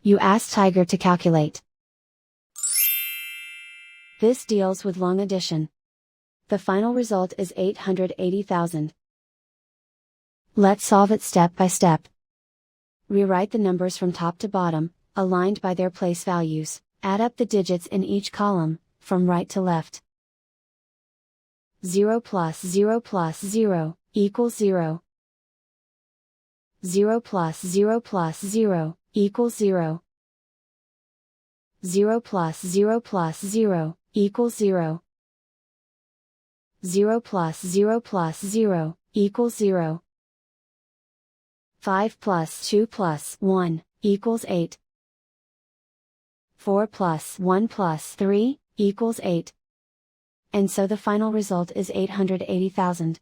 You ask Tiger to calculate. This deals with long addition. The final result is 880,000. Let's solve it step by step. Rewrite the numbers from top to bottom, aligned by their place values. Add up the digits in each column, from right to left. 0 plus 0 plus 0, equals 0. 0 plus 0 plus 0, equals 0. 0 plus 0 plus 0, equals 0. 0 plus 0 plus 0, equals 0. 5 plus 2 plus 1, equals 8. 4 plus 1 plus 3, equals 8. And so the final result is 880,000.